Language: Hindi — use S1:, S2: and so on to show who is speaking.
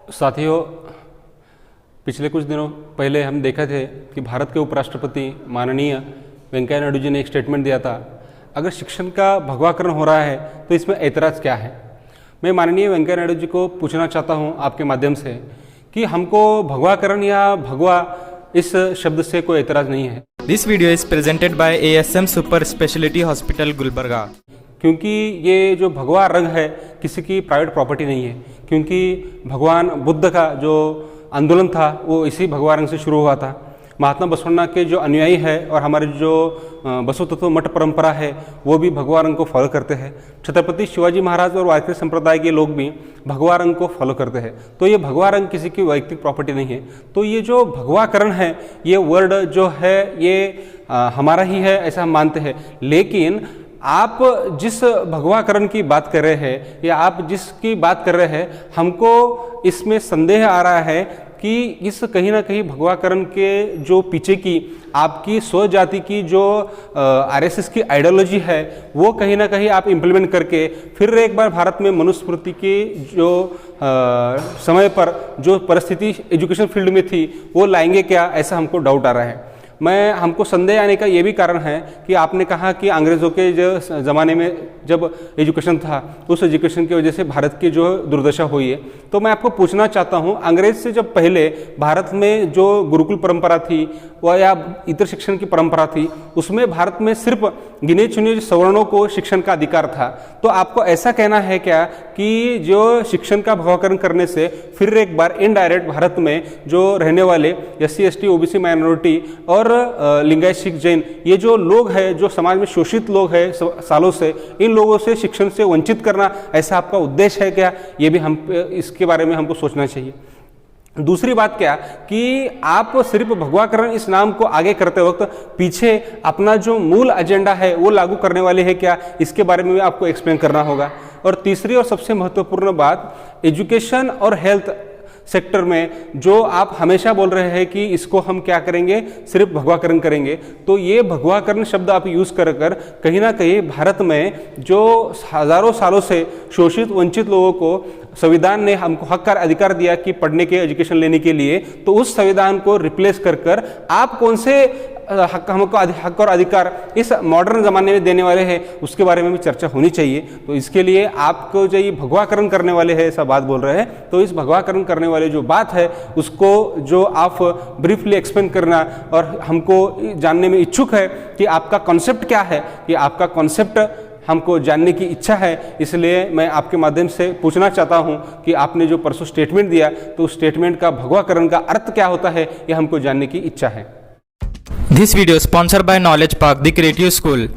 S1: साथियों, पिछले कुछ दिनों पहले हम देखे थे कि भारत के उपराष्ट्रपति माननीय वेंकैया नायडू जी ने एक स्टेटमेंट दिया था, अगर शिक्षण का भगवाकरण हो रहा है तो इसमें ऐतराज़ क्या है। मैं माननीय वेंकैया नायडू जी को पूछना चाहता हूं आपके माध्यम से कि हमको भगवाकरण या भगवा इस शब्द से कोई ऐतराज़ नहीं है।
S2: This video is presented by ASM super speciality hospital Gulbarga.
S1: क्योंकि ये जो भगवा रंग है किसी की प्राइवेट प्रॉपर्टी नहीं है, क्योंकि भगवान बुद्ध का जो आंदोलन था वो इसी भगवा रंग से शुरू हुआ था। महात्मा बसवण्णा के जो अनुयायी है और हमारे जो बसव तत्व मठ परंपरा है वो भी भगवा रंग को फॉलो करते हैं। छत्रपति शिवाजी महाराज और वारकरी संप्रदाय के लोग भी भगवा रंग को फॉलो करते हैं। तो ये भगवा रंग किसी की वैयक्तिक प्रॉपर्टी नहीं है। तो ये जो भगवाकरण है, ये वर्ड जो है ये हमारा ही है ऐसा हम मानते हैं। लेकिन आप जिस भगवाकरण की बात कर रहे हैं या आप जिसकी बात कर रहे हैं, हमको इसमें संदेह आ रहा है कि इस कहीं ना कहीं भगवाकरण के जो पीछे की आपकी स्वजाति की जो RSS की आइडियोलॉजी है वो कहीं ना कहीं आप इम्प्लीमेंट करके फिर एक बार भारत में मनुस्मृति की जो समय पर जो परिस्थिति एजुकेशन फील्ड में थी वो लाएंगे क्या, ऐसा हमको डाउट आ रहा है। हमको संदेह आने का ये भी कारण है कि आपने कहा कि अंग्रेज़ों के जो ज़माने में जब एजुकेशन था उस एजुकेशन की वजह से भारत की जो दुर्दशा हुई है। तो मैं आपको पूछना चाहता हूँ, अंग्रेज़ से जब पहले भारत में जो गुरुकुल परंपरा थी वह या इतर शिक्षण की परंपरा थी, उसमें भारत में सिर्फ गिने चुने सवर्णों को शिक्षण का अधिकार था। तो आपको ऐसा कहना है क्या कि जो शिक्षण का भगवाकरण करने से फिर एक बार इनडायरेक्ट भारत में जो रहने वाले SC ST OBC माइनॉरिटी और लिंगायत सिख जैन ये जो लोग हैं, जो समाज में शोषित लोग हैं सालों से, इन लोगों से शिक्षण से वंचित करना, ऐसा आपका उद्देश्य है क्या? ये भी हम इसके बारे में हमको सोचना चाहिए। दूसरी बात क्या कि आप सिर्फ भगवाकरण इस नाम को आगे करते वक्त पीछे अपना जो मूल एजेंडा है वो लागू करने वाले हैं क्या, इसके बारे में भी आपको एक्सप्लेन करना होगा। और तीसरी और सबसे महत्वपूर्ण बात, एजुकेशन और हेल्थ सेक्टर में जो आप हमेशा बोल रहे हैं कि इसको हम क्या करेंगे, सिर्फ भगवाकरण करेंगे, तो ये भगवाकरण शब्द आप यूज़ कर कहीं ना कहीं भारत में जो हज़ारों सालों से शोषित वंचित लोगों को संविधान ने हमको हक का अधिकार दिया कि पढ़ने के एजुकेशन लेने के लिए, तो उस संविधान को रिप्लेस कर आप कौन से हमको हक और अधिकार इस मॉडर्न ज़माने में देने वाले हैं, उसके बारे में भी चर्चा होनी चाहिए। तो इसके लिए आपको जो ये भगवाकरण करने वाले हैं ऐसा बात बोल रहे हैं, तो इस भगवाकरण करने वाले जो बात है उसको जो आप ब्रीफली एक्सप्लेन करना और हमको जानने में इच्छुक है कि आपका कॉन्सेप्ट क्या है, कि आपका कॉन्सेप्ट हमको जानने की इच्छा है। इसलिए मैं आपके माध्यम से पूछना चाहता हूं कि आपने जो परसों स्टेटमेंट दिया, तो उस स्टेटमेंट का भगवाकरण का अर्थ क्या होता है, ये हमको जानने की इच्छा है।
S2: This video sponsored by knowledge park the creative school.